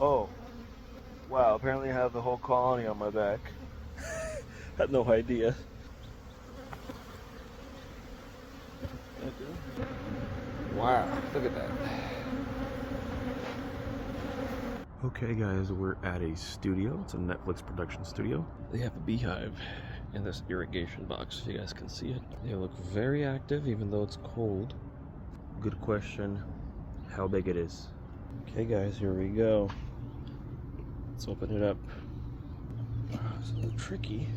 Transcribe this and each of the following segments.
Oh, wow, apparently I have the whole colony on my back. Had no idea. Wow, look at that. Okay guys, we're at a studio. It's a Netflix production studio. They have a beehive in this irrigation box, if you guys can see it. They look very active even though it's cold. Good question, how big it is. Okay guys, here we go. Let's open it up. It's a little tricky.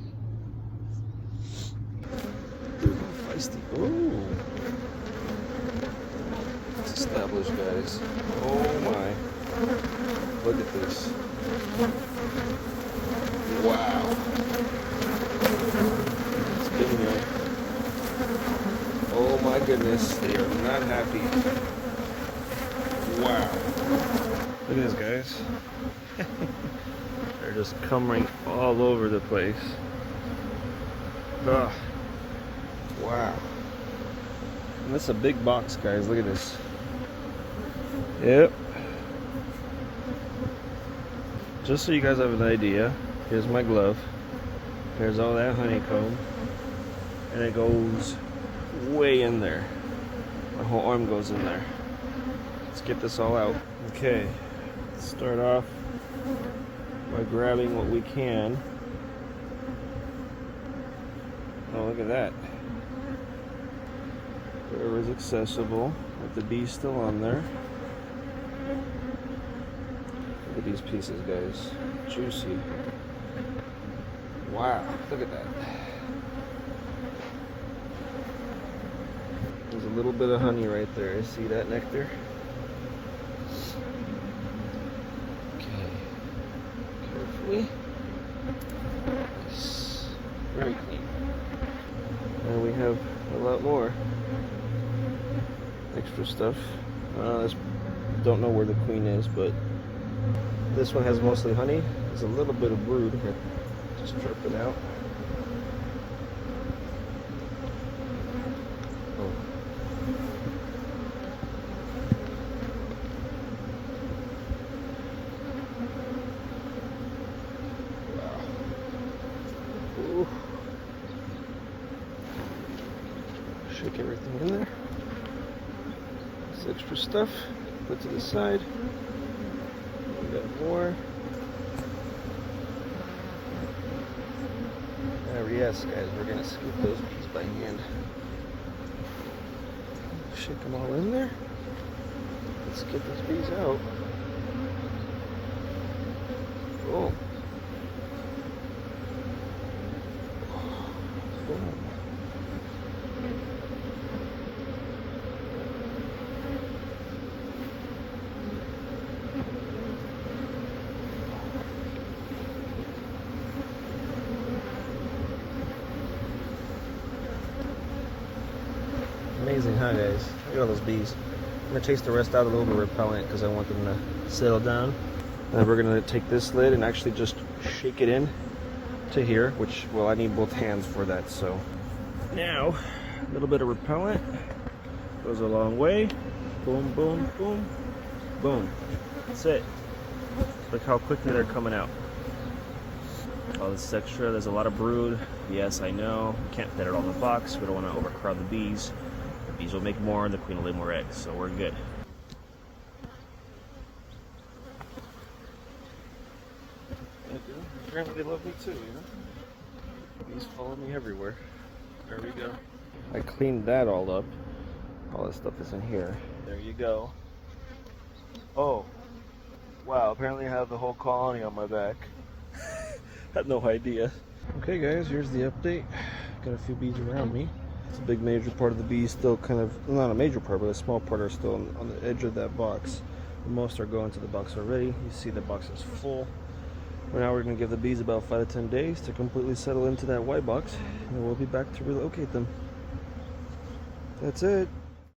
Feisty. Ooh. Let's establish, guys. Oh my. Look at this. Wow. Spinning up. Oh my goodness. They are not happy. Wow. Look at this, guys. They're just coming all over the place. Ugh. Wow. And that's a big box, guys. Look at this. Yep. Just so you guys have an idea, here's my glove. Here's all that honeycomb. And it goes way in there. My whole arm goes in there. Let's get this all out. Okay. Let's start off by grabbing what we can. Oh, look at that. Wherever's accessible, with the bees still on there. Look at these pieces, guys. Juicy. Wow, look at that. There's a little bit of honey right there. See that nectar? Okay. Carefully. Nice. Very clean. And we have a lot more extra stuff. Don't know where the queen is, but this one has mostly honey. There's a little bit of brood here. Just drip it out. Oh. Wow. Ooh. Shake everything in there. This extra stuff, put to the side. We got more. Yes, guys, we're gonna scoop those bees by hand. Shake them all in there. Let's get these bees out. Oh. Amazing, huh, guys? Look at all those bees. I'm gonna chase the rest out a little bit repellent because I want them to settle down. And we're gonna take this lid and actually just shake it in to here, which, well, I need both hands for that. So now, a little bit of repellent goes a long way. Boom, boom, boom, boom. That's it. Look how quickly they're coming out. All this extra, there's a lot of brood. Yes, I know. We can't fit it all in the box. We don't want to overcrowd the bees. The bees will make more, and the queen will lay more eggs, so we're good. Apparently they love me too, you know? Bees follow me everywhere. There we go. I cleaned that all up. All this stuff is in here. There you go. Oh, wow, apparently I have the whole colony on my back. Had no idea. Okay guys, here's the update. Got a few bees around me. It's a big major part of the bees still kind of, not a major part, but a small part are still on the edge of that box. Most are going to the box already. You see the box is full. For now we're going to give the bees about 5 to 10 days to completely settle into that white box, and we'll be back to relocate them. That's it.